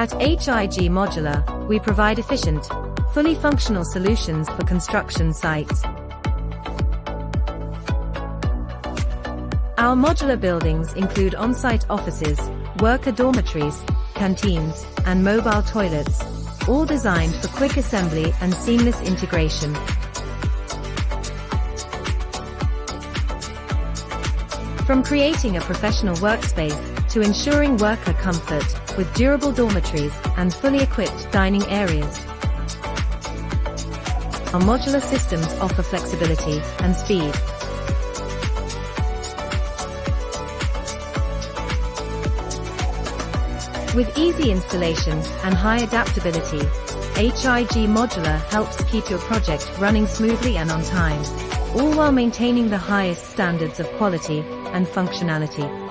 At Hig Modular, we provide efficient, fully functional solutions for construction sites. Our modular buildings include on-site offices, worker dormitories, canteens, and mobile toilets, all designed for quick assembly and seamless integration. From creating a professional workspace to ensuring worker comfort with durable dormitories and fully equipped dining areas, our modular systems offer flexibility and speed. With easy installation and high adaptability, Hig Modular helps keep your project running smoothly and on time, all while maintaining the highest standards of quality and functionality.